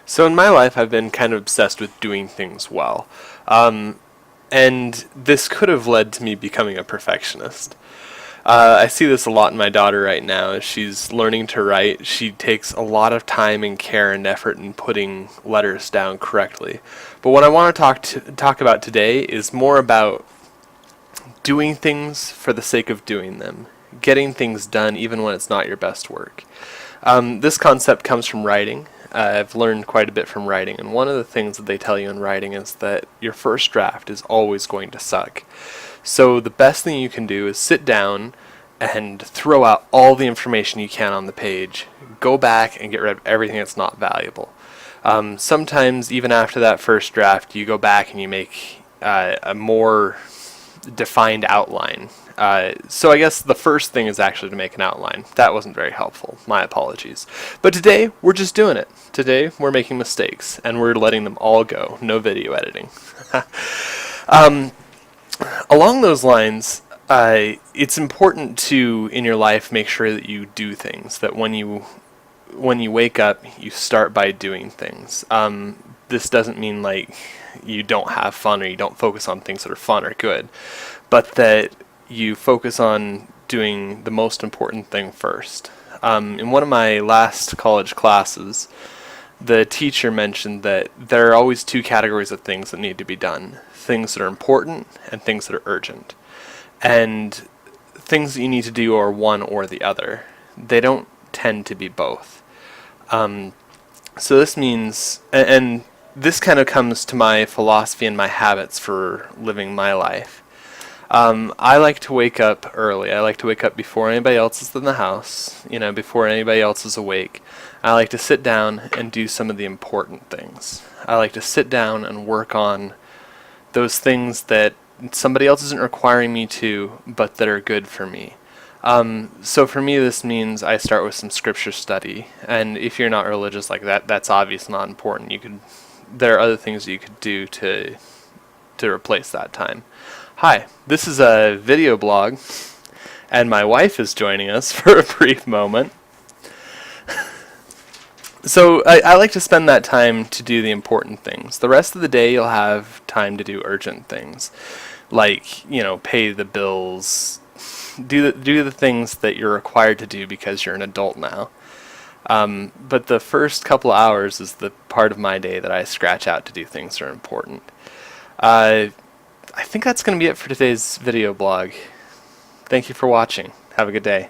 So in my life, I've been kind of obsessed with doing things well. And this could have led to me becoming a perfectionist. I see this a lot in my daughter right now. As she's learning to write, she takes a lot of time and care and effort in putting letters down correctly. But what I want to talk about today is more about doing things for the sake of doing them, getting things done even when it's not your best work. This concept comes from writing. I've learned quite a bit from writing, and one of the things that they tell you in writing is that your first draft is always going to suck. So the best thing you can do is sit down and throw out all the information you can on the page, go back and get rid of everything that's not valuable. Sometimes, even after that first draft, you go back and you make a more defined outline. So I guess the first thing is actually to make an outline. That wasn't very helpful. My apologies. But today, we're just doing it. Today, we're making mistakes, and we're letting them all go. No video editing. Along those lines, it's important to, in your life, make sure that you do things. That when you wake up, you start by doing things. This doesn't mean like you don't have fun or you don't focus on things that are fun or good, but that you focus on doing the most important thing first. In one of my last college classes, the teacher mentioned that there are always two categories of things that need to be done: things that are important and things that are urgent. And things that you need to do are one or the other. They don't tend to be both. So this means, and this kind of comes to my philosophy and my habits for living my life. I like to wake up early. I like to wake up before anybody else is in the house, before anybody else is awake. I like to sit down and do some of the important things. I like to sit down and work on those things that somebody else isn't requiring me to, but that are good for me. So for me, this means I start with some scripture study. And if you're not religious like that, that's obviously not important. There are other things you could do to replace that time. Hi, this is a video blog, and my wife is joining us for a brief moment. So I like to spend that time to do the important things. The rest of the day, you'll have time to do urgent things, like pay the bills, do the things that you're required to do because you're an adult now. But the first couple of hours is the part of my day that I scratch out to do things that are important. I think that's going to be it for today's video blog. Thank you for watching. Have a good day.